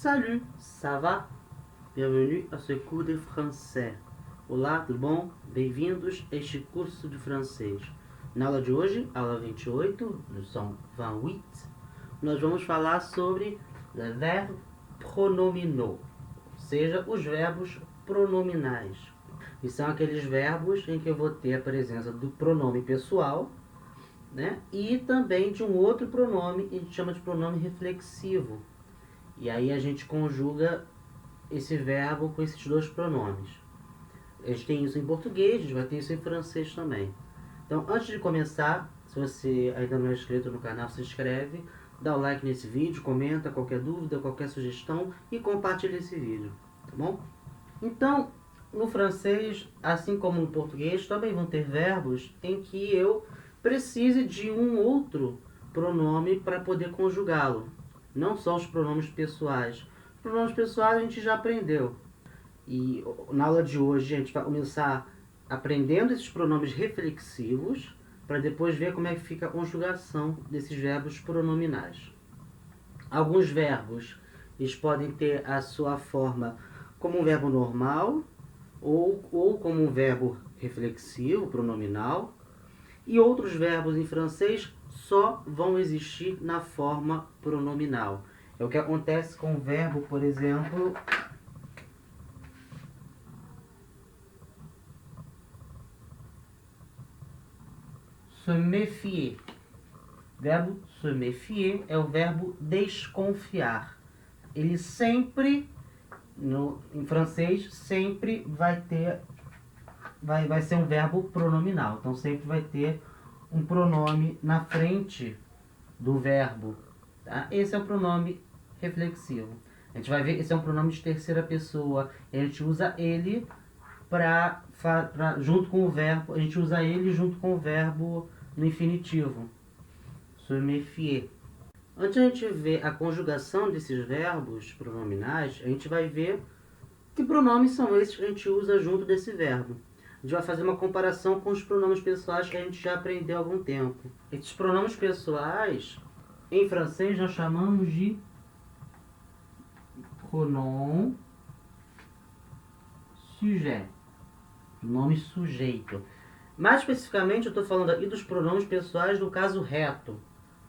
Salut, ça va? Bienvenue a ce cours de français. Olá, tudo bom? Bem-vindos a este curso de francês. Na aula de hoje, aula 28, lição 28, nós vamos falar sobre les verbes pronominaux, ou seja, os verbos pronominais. E são aqueles verbos em que eu vou ter a presença do pronome pessoal, né? E também de um outro pronome, que a gente chama de pronome reflexivo. E aí a gente conjuga esse verbo com esses dois pronomes. A gente tem isso em português, a gente vai ter isso em francês também. Então, antes de começar, se você ainda não é inscrito no canal, se inscreve, dá o like nesse vídeo, comenta qualquer dúvida, qualquer sugestão e compartilha esse vídeo, tá bom? Então, no francês, assim como no português, também vão ter verbos em que eu precise de um outro pronome para poder conjugá-lo. Não só os pronomes pessoais. Os pronomes pessoais a gente já aprendeu. E na aula de hoje a gente vai começar aprendendo esses pronomes reflexivos para depois ver como é que fica a conjugação desses verbos pronominais. Alguns verbos eles podem ter a sua forma como um verbo normal ou como um verbo reflexivo, pronominal. E outros verbos em francês só vão existir na forma pronominal. É o que acontece com o verbo, por exemplo, se méfier. O verbo se méfier é o verbo desconfiar. Ele sempre, em francês, sempre vai ter, vai ser um verbo pronominal. Então sempre vai ter um pronome na frente do verbo. Tá? Esse é o pronome reflexivo. A gente vai ver, esse é um pronome de terceira pessoa. A gente usa ele junto com o verbo. A gente usa ele junto com o verbo no infinitivo. Se méfier. Antes de a gente ver a conjugação desses verbos pronominais, a gente vai ver que pronomes são esses que a gente usa junto desse verbo. A gente vai fazer uma comparação com os pronomes pessoais que a gente já aprendeu há algum tempo. Esses pronomes pessoais, em francês, nós chamamos de pronom sujet. Nome sujeito. Mais especificamente, eu estou falando aqui dos pronomes pessoais do caso reto.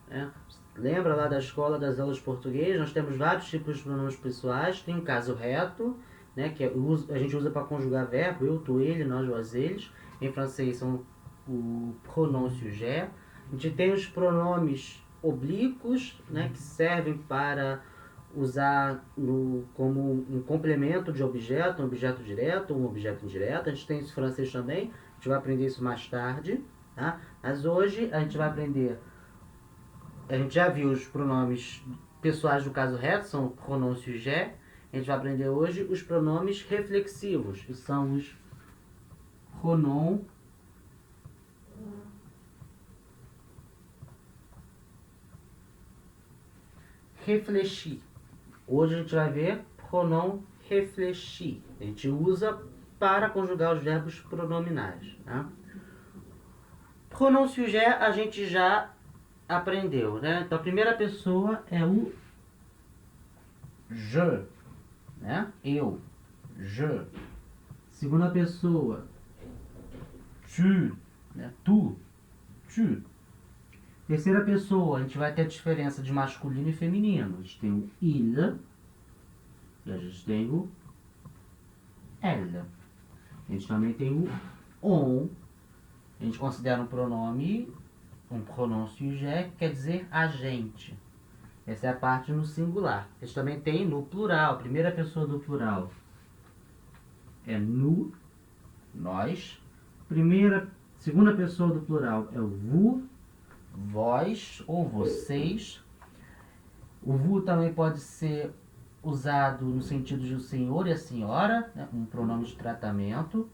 Né? Lembra lá da escola das aulas de português? Nós temos vários tipos de pronomes pessoais. Tem o caso reto, né, que a gente usa para conjugar verbo, eu, tu, ele, nós, vós, eles. Em francês são o pronom sujet. A gente tem os pronomes oblíquos, né, que servem para usar como um complemento de objeto, um objeto direto, um objeto indireto. A gente tem isso em francês também, a gente vai aprender isso mais tarde. Tá? Mas hoje a gente vai aprender, a gente já viu os pronomes pessoais do caso reto, são o pronom sujet. A gente vai aprender hoje os pronomes reflexivos, que são os pronoms réfléchis. Hoje a gente vai ver pronom réfléchi. A gente usa para conjugar os verbos pronominais. Tá? Pronom sujet a gente já aprendeu, né? Então a primeira pessoa é o je, né? Eu, je. Segunda pessoa, tu, né? Tu, tu. Terceira pessoa, a gente vai ter a diferença de masculino e feminino. A gente tem o il e a gente tem o elle. A gente também tem o on. A gente considera um pronome, um pronom sujet, que quer dizer a gente. Essa é a parte no singular. A gente também tem no plural, primeira pessoa do plural é nous, nós. Segunda pessoa do plural é o vous, vós ou vocês. O vous também pode ser usado no sentido de o senhor e a senhora, né, um pronome de tratamento.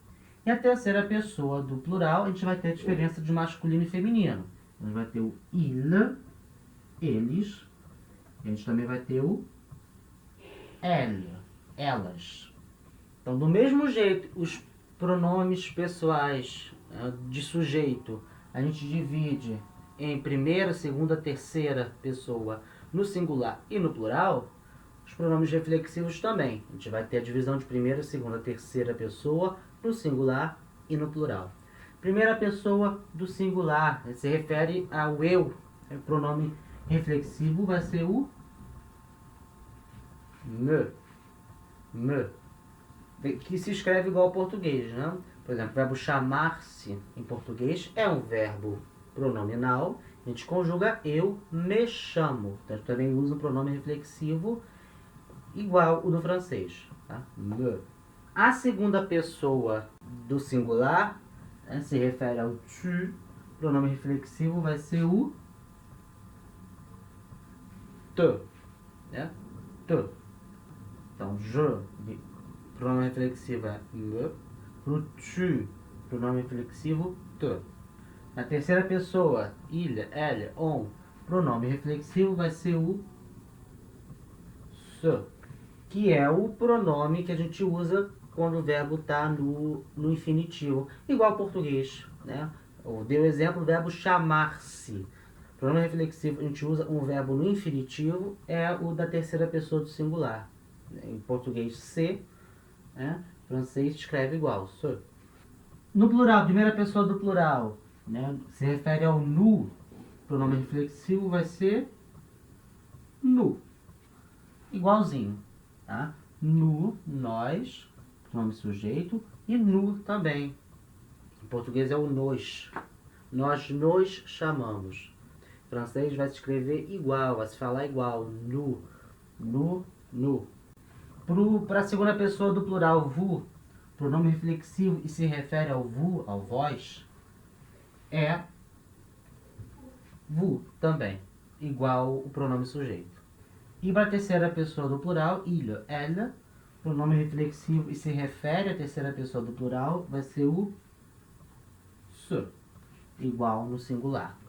E a terceira pessoa do plural, a gente vai ter a diferença de masculino e feminino. A gente vai ter o il, eles. A gente também vai ter o elle, elas. Então, do mesmo jeito, os pronomes pessoais de sujeito, a gente divide em primeira, segunda, terceira pessoa no singular e no plural. Os pronomes reflexivos também. A gente vai ter a divisão de primeira, segunda, terceira pessoa no singular e no plural. Primeira pessoa do singular se refere ao eu. O pronome reflexivo vai ser o me. Me. Que se escreve igual ao português, né? Por exemplo, o verbo chamar-se em português é um verbo pronominal. A gente conjuga eu me chamo. Então, a gente também usa o pronome reflexivo igual o do francês. Tá? Me. A segunda pessoa do singular, né, se refere ao tu. O pronome reflexivo vai ser o te. Né? Te. Então, je. Pronome reflexivo é me. Pro tu, pronome reflexivo te. Na terceira pessoa, il, elle, on, pronome reflexivo vai ser o se, que é o pronome que a gente usa quando o verbo está no infinitivo, igual ao português, né? Eu dei o exemplo do verbo chamar-se. Pronome reflexivo, a gente usa um verbo no infinitivo, é o da terceira pessoa do singular. Em português, se, né? Em francês escreve igual, se. No plural, primeira pessoa do plural, né? Se refere ao nu. Pronome reflexivo vai ser nu. Igualzinho, tá? Nu, nós, pronome sujeito, e nu também. Em português é o nos. Nós nos chamamos. Em francês vai se escrever igual, vai se falar igual. Nu, nu, nu. Para a segunda pessoa do plural, vous, pronome reflexivo e se refere ao vous, ao vós, é vous também, igual o pronome sujeito. E para a terceira pessoa do plural, il, elle, pronome reflexivo e se refere à terceira pessoa do plural, vai ser o se, igual no singular.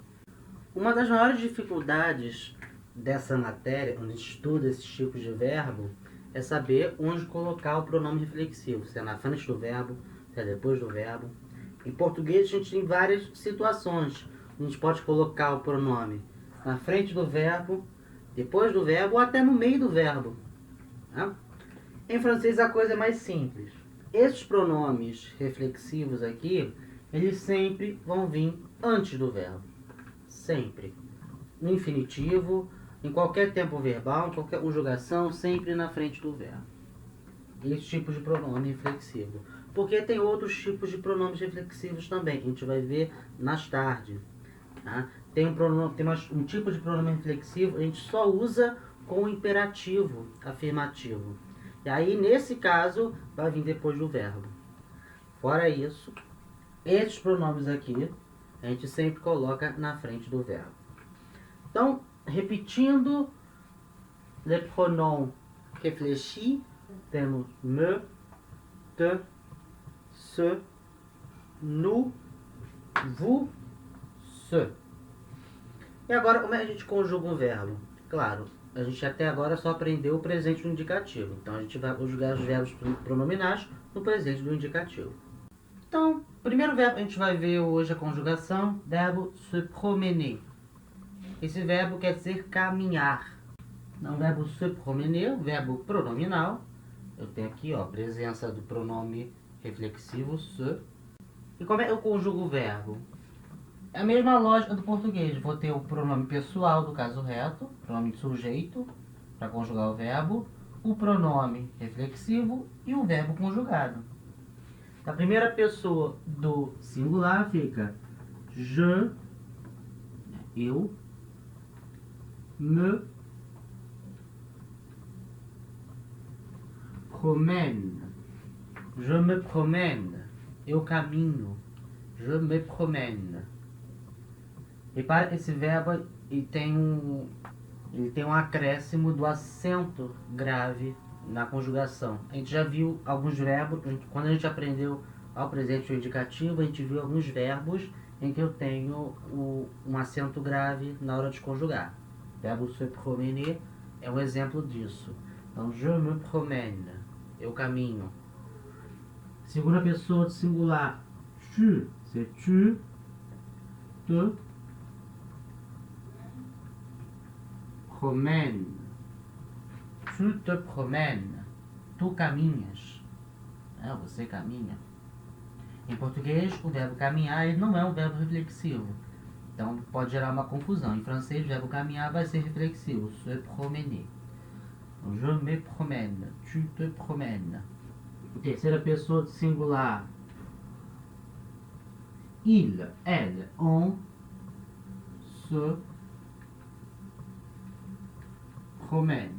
Uma das maiores dificuldades dessa matéria, quando a gente estuda esses tipos de verbo, é saber onde colocar o pronome reflexivo, se é na frente do verbo, se é depois do verbo. Em português a gente tem várias situações. A gente pode colocar o pronome na frente do verbo, depois do verbo ou até no meio do verbo. Tá? Em francês a coisa é mais simples. Esses pronomes reflexivos aqui, eles sempre vão vir antes do verbo. Sempre. No infinitivo, em qualquer tempo verbal, em qualquer conjugação, sempre na frente do verbo. Esse tipo de pronome reflexivo. Porque tem outros tipos de pronomes reflexivos também, que a gente vai ver mais tarde. Tá? Tem um tipo de pronome reflexivo que a gente só usa com o imperativo afirmativo. E aí, nesse caso, vai vir depois do verbo. Fora isso, esses pronomes aqui, a gente sempre coloca na frente do verbo. Então, repetindo, le pronom réfléchi, temos me, te, se, nous, vous, se. E agora, como é que a gente conjuga um verbo? Claro, a gente até agora só aprendeu o presente do indicativo. Então, a gente vai conjugar os verbos pronominais no presente do indicativo. Então, primeiro verbo que a gente vai ver hoje a conjugação, verbo se promener. Esse verbo quer dizer caminhar. Então, o verbo se promener, verbo pronominal. Eu tenho aqui, ó, a presença do pronome reflexivo se. E como é que eu conjugo o verbo? É a mesma lógica do português. Vou ter o pronome pessoal do caso reto, pronome sujeito, para conjugar o verbo, o pronome reflexivo e o verbo conjugado. A primeira pessoa do singular fica je, eu, me promène. Je me promène. Eu caminho. Je me promène. Repara que esse verbo ele tem um acréscimo do acento grave na conjugação. A gente já viu alguns verbos, quando a gente aprendeu ao presente ou indicativo, a gente viu alguns verbos em que eu tenho um acento grave na hora de conjugar. O verbo se promener é um exemplo disso. Então, je me promène, eu caminho. Segunda pessoa do singular, tu, c'est tu, te promènes. Tu te promènes. Tu caminhas. Você caminha. Em português, o verbo caminhar ele não é um verbo reflexivo. Então, pode gerar uma confusão. Em francês, o verbo caminhar vai ser reflexivo. Se promener. Je me promène. Tu te promènes. Terceira pessoa do singular. Il, elle, on se promène.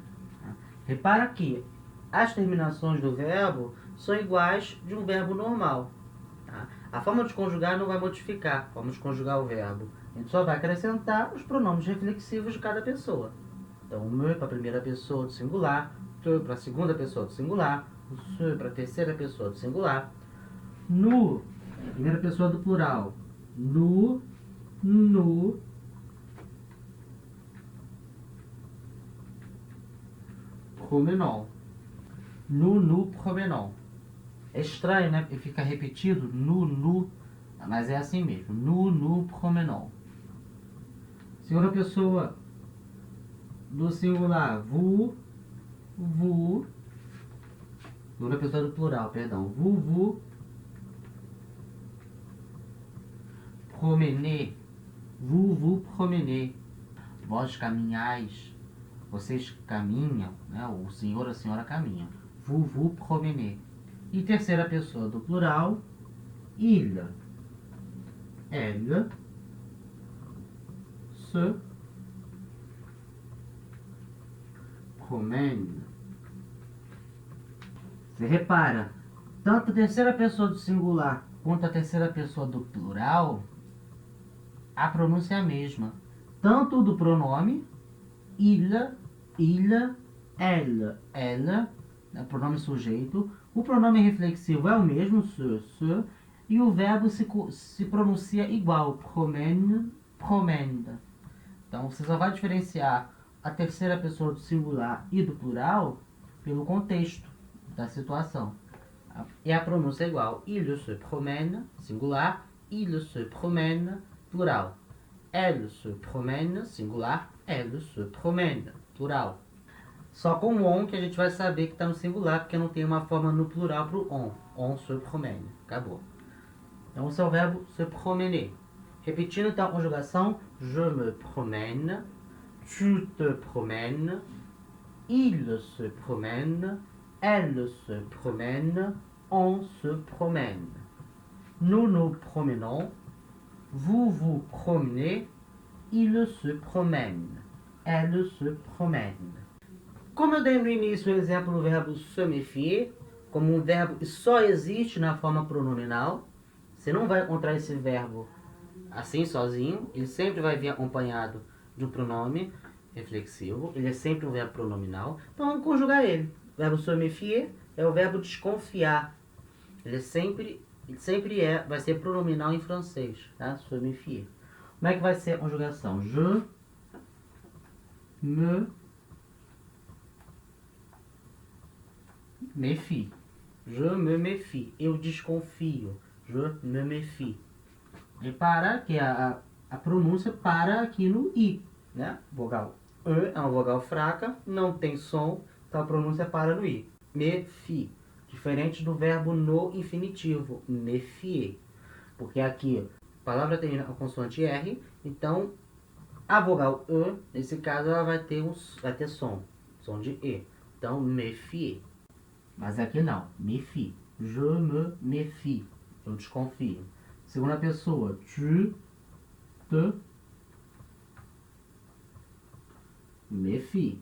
Repara que as terminações do verbo são iguais de um verbo normal. Tá? A forma de conjugar não vai modificar a forma de conjugar o verbo. A gente só vai acrescentar os pronomes reflexivos de cada pessoa. Então, o me para a primeira pessoa do singular, tu para a segunda pessoa do singular, o se para a terceira pessoa do singular, nous, primeira pessoa do plural, nous promenons. Nous nous promenons. É estranho, né? Porque fica repetido, nous, mas é assim mesmo. Nous nous promenons. Segunda pessoa do singular, vous. Segunda pessoa do plural, perdão. Vous promenez. Vous promenez. Vós caminhais. Vocês caminham, né? O senhor ou a senhora caminha. Vous promenez. E terceira pessoa do plural, il, elle, se promène. Você repara, tanto a terceira pessoa do singular quanto a terceira pessoa do plural, a pronúncia é a mesma. Tanto do pronome, il, elle, né, pronome sujeito. O pronome reflexivo é o mesmo, se, e o verbo se pronuncia igual, promène. Então, você só vai diferenciar a terceira pessoa do singular e do plural pelo contexto da situação. E a pronúncia é igual. Il se promène, singular. Il se promène, plural. Elle se promène, singular. Elle se promène, plural. Só com o on que a gente vai saber que está no singular, porque não tem uma forma no plural para o on. On se promène. Acabou. Então, esse é o verbo se promener. Repetindo então a conjugação. Je me promène. Tu te promènes. Il se promène. Elle se promène. On se promène. Nous nous promenons. Vous vous promenez. Il se promène. Elle se promène. Como eu dei no início o exemplo do verbo se méfier, como um verbo que só existe na forma pronominal, você não vai encontrar esse verbo assim sozinho, ele sempre vai vir acompanhado de um pronome reflexivo, ele é sempre um verbo pronominal, então vamos conjugar ele. O verbo se méfier é o verbo desconfiar, ele sempre vai ser pronominal em francês, tá? Se méfier. Como é que vai ser a conjugação? Je me méfie. Je me méfie. Eu desconfio. Je me méfie. Repara que a pronúncia para aqui no I, né? Vogal E é uma vogal fraca, não tem som, então a pronúncia para no I. Méfie. Diferente do verbo no infinitivo, méfier. Porque aqui a palavra termina com a consoante R, então a vogal E, nesse caso, ela vai ter som de E. Então, méfier. Mas aqui não, méfie. Je me méfie. Eu desconfio. Segunda pessoa, tu te méfies.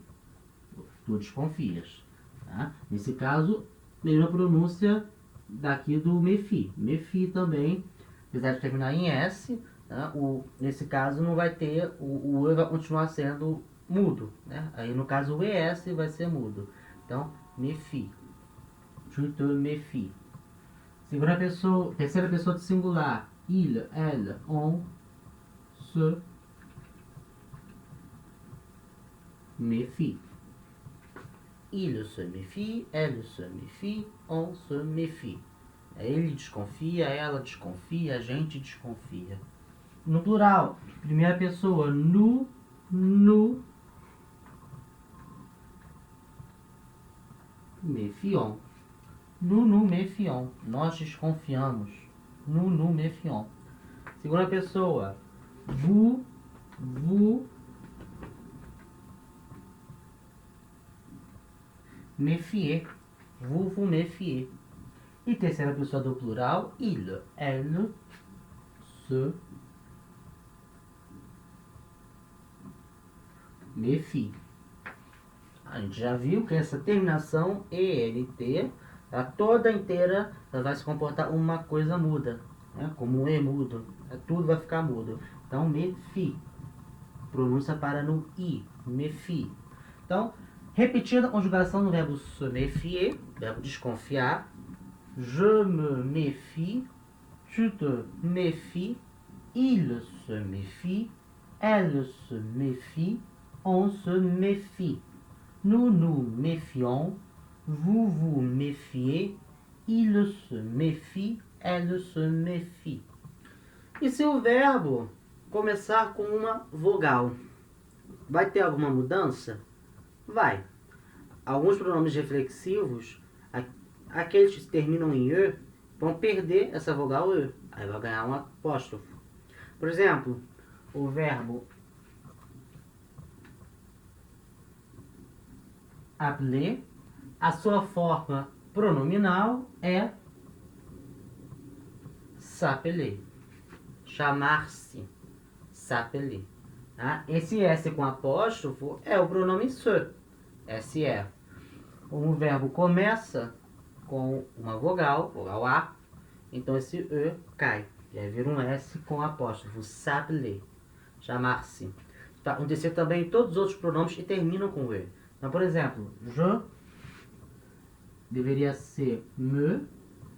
Tu desconfias. Tá? Nesse caso, mesma pronúncia daqui do méfie. Méfie também, apesar de terminar em S, né? Nesse caso não vai ter, o E vai continuar sendo mudo. Né? Aí no caso o ES vai ser mudo. Então, méfie. Tu te méfies. Terceira pessoa de singular. Il, elle, on se méfie. Il se méfie, elle se méfie, on se méfie. Ele desconfia, ela desconfia, a gente desconfia. No plural, primeira pessoa, nous méfions. Nous nous méfions. Nós desconfiamos. Nous nous méfions. Segunda pessoa. Vous méfiez. Vous vous méfiez. E terceira pessoa do plural. Il, elle, se méfie. A gente já viu que essa terminação ELT, ela toda inteira, ela vai se comportar uma coisa muda, né? Como um E mudo, tudo vai ficar mudo. Então, méfie, pronúncia para no I, méfie. Então, repetindo a conjugação do verbo se méfier, verbo desconfiar. Je me méfie, tu te méfies, il se méfie, elle se méfie, on se méfie. Nous nous méfions, vous vous méfiez, il se méfie, elle se méfie. E se o verbo começar com uma vogal, vai ter alguma mudança? Vai. Alguns pronomes reflexivos, aqueles que terminam em E, vão perder essa vogal E. Aí vai ganhar um apóstrofo. Por exemplo, o verbo appeler, a sua forma pronominal é s'appeler. Chamar-se. S'appeler. Tá? Esse S com apóstrofo é o pronome se. SE. O verbo começa com uma vogal, vogal A, então esse E cai. E aí vira um S com apóstrofo. S'appeler. Chamar-se. Tá? Acontecer também todos os outros pronomes que terminam com E. Então, por exemplo, je deveria ser me,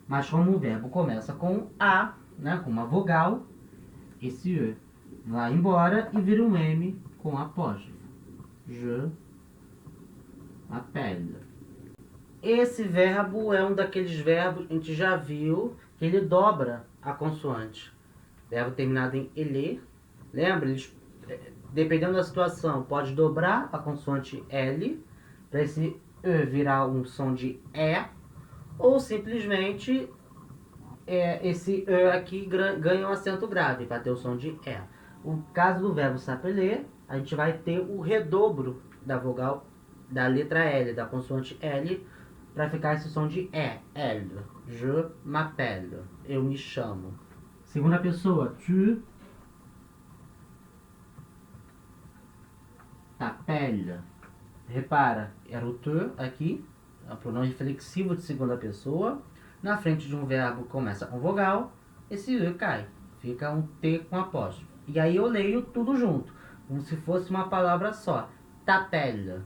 mas como o verbo começa com A, né, com uma vogal, esse E vai embora e vira um M com apóstrofo. Je m'appelle. Esse verbo é um daqueles verbos que a gente já viu que ele dobra a consoante. Verbo terminado em ele. Lembra? Eles, dependendo da situação, pode dobrar a consoante L para esse E virar um som de E, ou simplesmente esse E aqui ganha um acento grave para ter o som de E. No caso do verbo s'appeler, a gente vai ter o redobro da vogal da letra L, da consoante L, para ficar esse som de E. Elle. Je m'appelle. Eu me chamo. Segunda pessoa. Tu t'appelles. Repara, era o te aqui, é o pronome reflexivo de segunda pessoa. Na frente de um verbo que começa com vogal, esse E cai. Fica um T com apóstrofo. E aí eu leio tudo junto, como se fosse uma palavra só. T'appelles.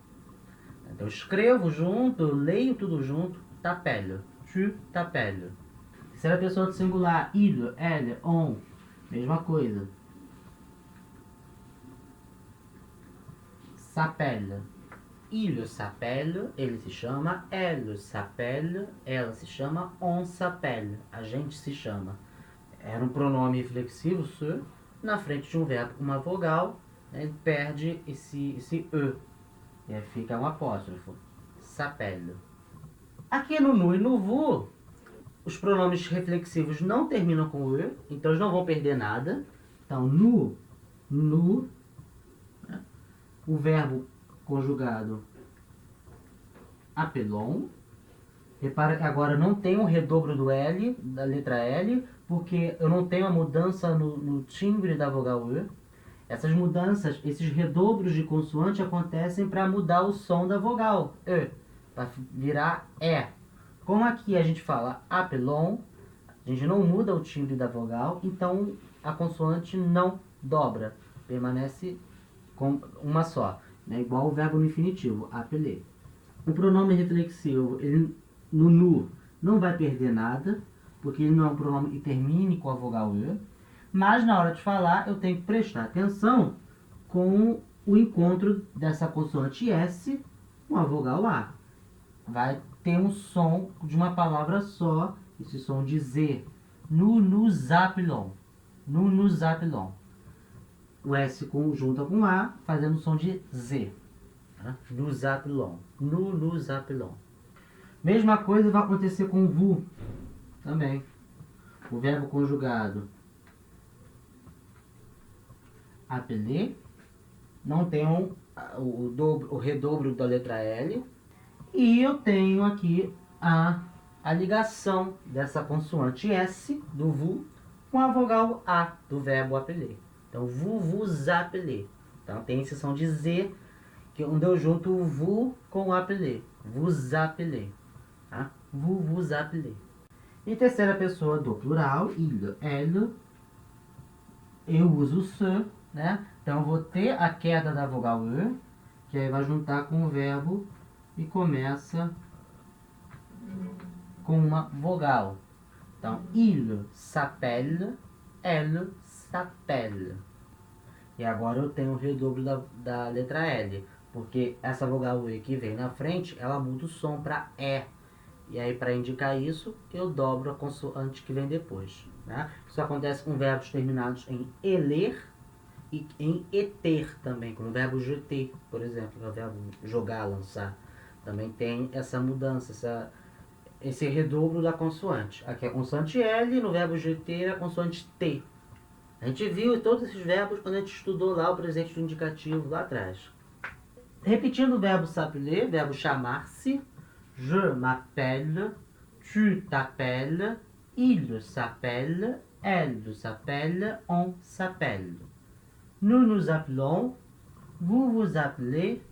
Então eu escrevo junto, eu leio tudo junto. T'appelles. Tu t'appelles. Terceira pessoa do singular. Il, elle, on. Mesma coisa. S'appelle. Il s'appelle, ele se chama. Elle s'appelle, ela se chama. On s'appelle, a gente se chama. Era um pronome reflexivo, se, na frente de um verbo com uma vogal, né, ele perde esse E. E aí fica um apóstrofo. S'appelle. Aqui no nu e no vous, os pronomes reflexivos não terminam com E, então eles não vão perder nada. Então, nu, né? O verbo conjugado appelons. Repara que agora não tem um redobro do L, da letra L, porque eu não tenho a mudança no timbre da vogal E. Essas mudanças, esses redobros de consoante acontecem para mudar o som da vogal E, para virar E. Como aqui a gente fala appelons, a gente não muda o timbre da vogal, então a consoante não dobra, permanece com uma só, né? Igual o verbo no infinitivo, appeler. O pronome reflexivo, ele, no nu, não vai perder nada, porque ele não é um pronome que termine com a vogal E, mas na hora de falar eu tenho que prestar atenção com o encontro dessa consoante S com a vogal A. Vai ter um som de uma palavra só, esse som de Z. Nous nous appelons. Nous nous appelons. O S junta com A, fazendo o som de Z. Nous appelons. Nous nous appelons. Mesma coisa vai acontecer com vous também. O verbo conjugado appeler não tem o redobro da letra L. E eu tenho aqui a ligação dessa consoante S do vous com a vogal A do verbo appeler. Então, vous appelez. Então, tem esse som de Z, onde eu junto o vous com o appeler. Vous appelez. Tá? Vous appelez. E terceira pessoa do plural, il, elle, eu uso o se, né? Então, eu vou ter a queda da vogal E, que aí vai juntar com o verbo e começa com uma vogal. Então, il s'appelle, elle s'appelle. E agora eu tenho o redobro da letra L, porque essa vogal E que vem na frente, ela muda o som para E. E aí, para indicar isso, eu dobro a consoante que vem depois. Né? Isso acontece com verbos terminados em eler e em eter também, como o verbo jeter, por exemplo, que é o verbo jogar, lançar. Também tem essa mudança, esse redobro da consoante. Aqui é a consoante L, no verbo jeter é a consoante T. A gente viu todos esses verbos quando a gente estudou lá o presente do indicativo lá atrás. Repetindo o verbo s'appeler, verbo chamar-se. Je m'appelle, tu t'appelles, il s'appelle, elle s'appelle, on s'appelle. Nous nous appelons, vous vous appelez,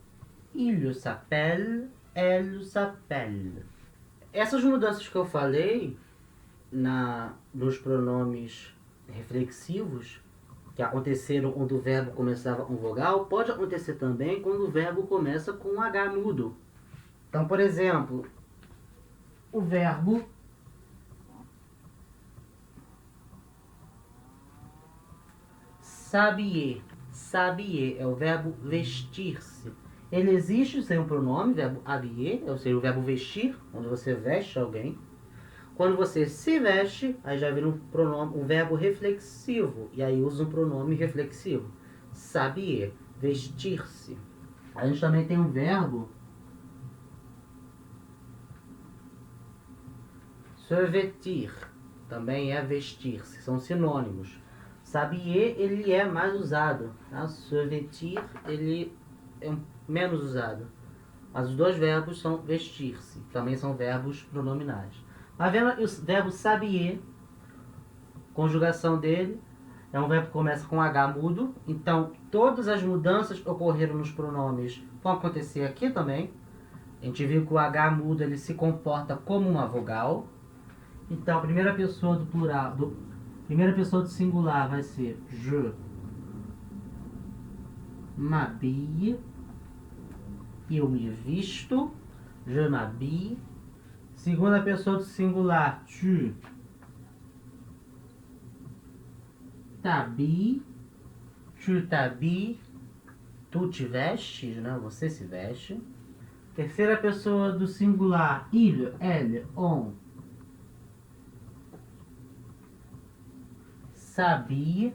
il s'appelle, elle s'appelle. Essas mudanças que eu falei nos pronomes reflexivos, que aconteceram quando o verbo começava com vogal, pode acontecer também quando o verbo começa com um H mudo. Então, por exemplo, o verbo s'habiller. S'habiller é o verbo vestir-se. Ele existe sem um pronome, verbo habiller, ou seja, o verbo vestir, quando você veste alguém. Quando você se veste, aí já vira um verbo reflexivo, e aí usa um pronome reflexivo. S'habiller, vestir-se. A gente também tem um verbo se vestir, também é vestir-se, são sinônimos. S'habiller, ele é mais usado, tá? Se vestir, ele é menos usado. Mas os dois verbos são vestir-se, também são verbos pronominais. Mas vendo o verbo s'habiller, conjugação dele, é um verbo que começa com H mudo. Então, todas as mudanças que ocorreram nos pronomes vão acontecer aqui também. A gente viu que o H mudo ele se comporta como uma vogal. Então, a primeira pessoa do plural, primeira pessoa do singular vai ser je m'habille, eu me visto, je m'habille. Segunda pessoa do singular, tu t'habilles, tu t'habilles, tu te vestes, né? Você se veste. Terceira pessoa do singular, il, elle, on s'habille.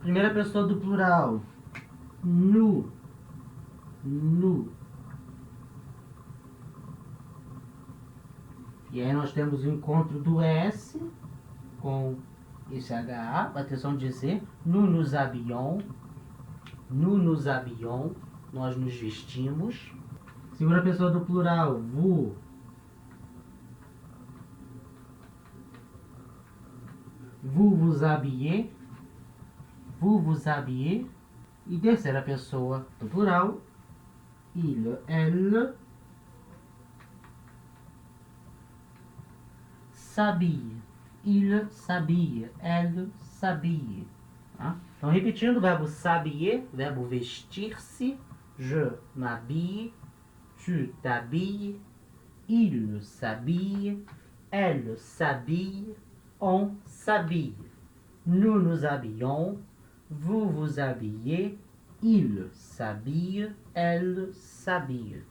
Primeira pessoa do plural, nous, nous. E aí nós temos o encontro do S com esse HA, atenção de dizer, nous nous habillons, nós nos vestimos. Segunda pessoa do plural, vous, vous vous habillez, vous vous habillez. E terceira pessoa do plural, il, elle, s'habille, il s'habille, elle s'habille. Tá? Então, repetindo o verbo s'habiller, verbo vestir-se, je m'habille, tu t'habilles, il s'habille, elle s'habille, on s'habille. Nous nous habillons, vous vous habillez, il s'habille, elle s'habille.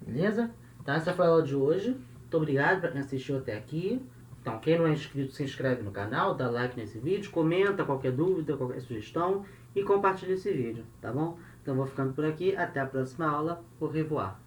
Beleza? Então, essa foi a aula de hoje. Muito obrigado para quem assistiu até aqui. Então, quem não é inscrito, se inscreve no canal, dá like nesse vídeo, comenta qualquer dúvida, qualquer sugestão e compartilha esse vídeo, tá bom? Então, vou ficando por aqui. Até a próxima aula. Au revoir.